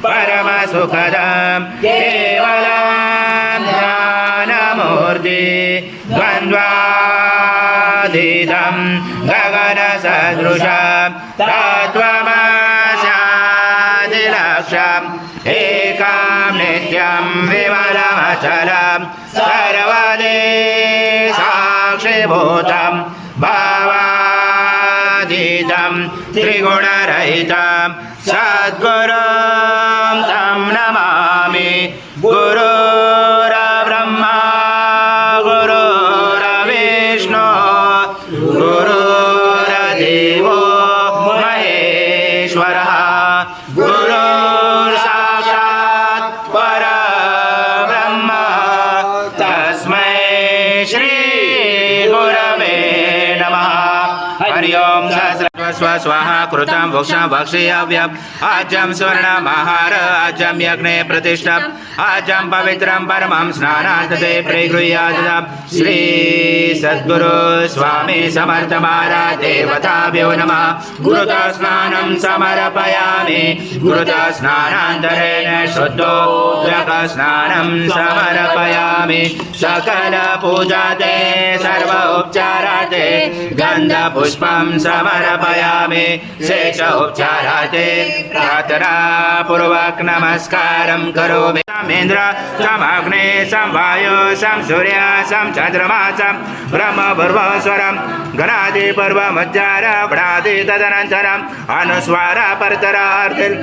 परमसुखदं केवलं ज्ञानमूर्ति द्वन्द्वातीतं गगनसदृशं तत्त्वमस्यादिलक्ष्यम् एकं नित्यं विमलमचलं सर्वदे साक्षिभूतं भावातीतं त्रिगुणरहितं सद्गुरुं तं नमामि। गुरुर्ब्रह्मा गुरुर्विष्णु गुरुर्देवो महेश्वरः गुरुर्साक्षात् परब्रह्म तस्मै श्री गुरवे नमः। हरि ओम स्वाहा कृतं भोक्षं भक्षयाम्यहम् आज्यं स्वर्णमहार आज्यं यज्ञे प्रतिष्ठम् आज्यं पवित्रं परमं स्नानात् ते प्रगृह्यात्। श्री सद्गुरु स्वामी समर्थ महाराज देवताभ्यो नमः। गुरुता स्नानं समर्पयामि गुरुता स्नानान्तरेण शुद्धोदक स्नानं समर्पयामि। सकल पूजा ते सर्व उपचाराते गन्धपुष्पं समर्पयामि। शेष उपचाराते प्रार्थना पूर्वक नमस्कारं करोमि। इन्द्र सम अग्ने सम वायु सम सूर्य सम चंद्रमा सम ब्रह्म भुर्भुवस्वरं गणादि पर्व मज्जार वणादि तदनन्तरम् अनुस्वार परतरार्थिल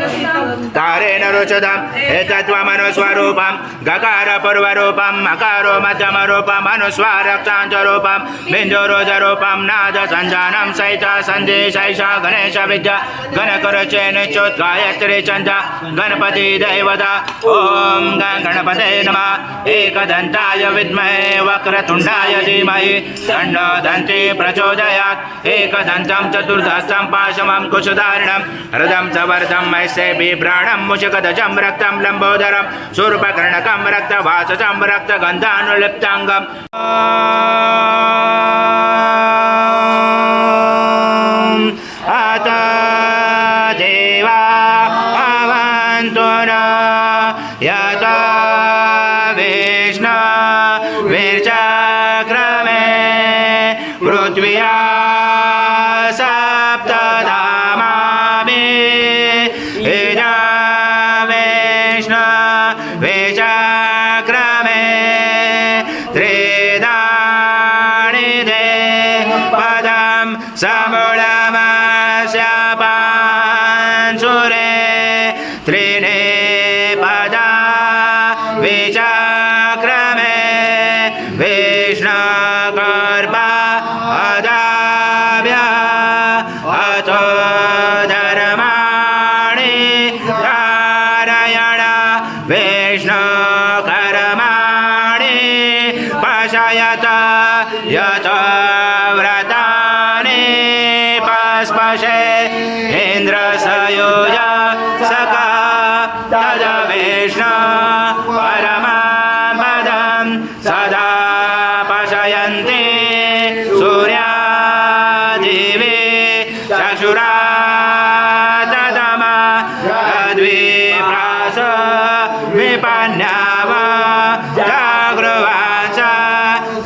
तारेण रुचदम् एतत्त्वमनुस्वरूपं गकार पूर्वरूपं मकारो मध्यमरूपम् अनुस्वार चाञ्चरूपं बिन्दुरुजरूपं नाद सञ्जानं सहित सन्देशैष गणेश विद्या गणकरचे निच्युत गायत्री चंद गणपति देवता। ओम गणपते नमः। एकदन्ताय विद्महे वक्रतुण्डाय धीमहि तन्नो दन्ती प्रचोदयात्। एकदन्तं चतुर्दशं पाशमं कुशधारिणं हृदं च वर्धं मैसे बिभ्राणं मुषकध्वजं रक्तं लम्बोदरं शूर्पकर्णकं रक्तवाससं रक्तगन्धानुलिप्ताङ्गम्। अत देवा अवन्तु न यत विष्णु विचक्रमे पृथ्व्या सप्तधामामि इदं विष्णु विचक्रमे त्रिदानि ते पदं समूलमस्य पांसुरे त्रीणि पदा विचक्रमे विष्णुगर्भ अदाभ्य अथो धर्माणि धारयण विष्णुकर्माणि पशयत यत व्रतानि पस्पशे इन्द्रसयोज सका तद विष्णु परमं पदं सदा पशयन्ति सूर्यादिवे चक्षुरा तदम तद्विप्रास विपन्नव जागृवाच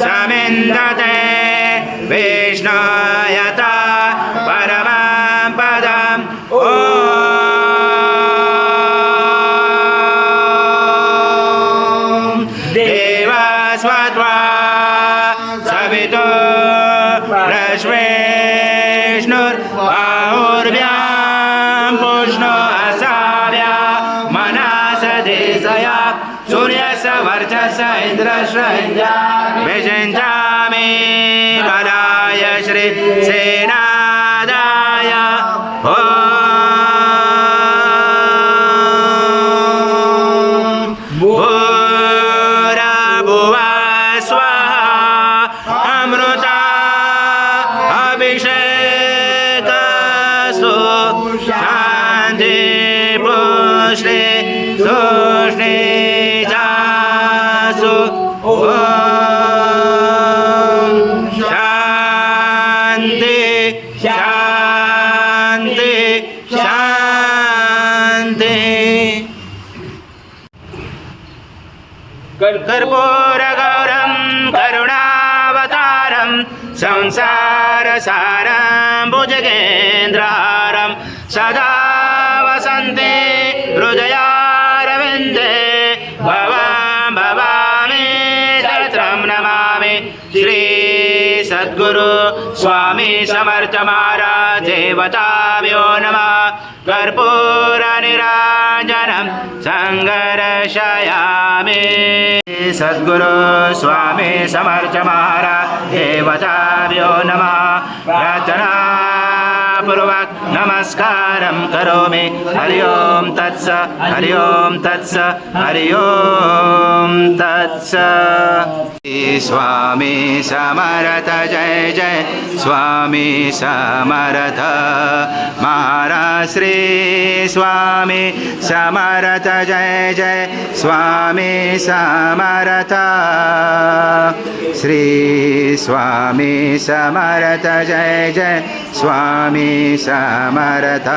समिन्दते विष्णुयत परमं पदम्। ॐ देवस्वत्वा सवितो रश्मेष्णुर्बाहुर्भ्यां पुष्णो असाव्या मनसदेशया सूर्यस्य वर्चस्य इन्द्रस्य विषिञ्चामि कलाय श्री सेनादाय भूर्भुवः स्वः अमृता अभिषेकस्तु शान्ति पुष्टि तूष्णी जासु शान्ति शान्ति शान्ति कर्पूरगौरं करुणावतारं संसारसारं भुजगेन्द्रहारं सदा वसन्ते हृदयारविन्दे भवां भवामि सहस्रं नमामि श्री सद्गुरु स्वामी समर्थ महाराज देवताभ्यो नमः कर्पूरनिराजनं सङ्गर्षयामि सद्गुरु स्वामी समर्थ महाराज देवताभ्यो नमः प्रार्थनापूर्वक नमस्कारं करोमि हरि ओं तत्स हरि ओं तत्स हरि ओं तत्स स्वामी समर्थ जय जय स्वामी समर्थ महाराज श्री स्वामी समर्थ जय जय स्वामी समर्थ श्री स्वामी समर्थ जय जय स्वामी समर्थ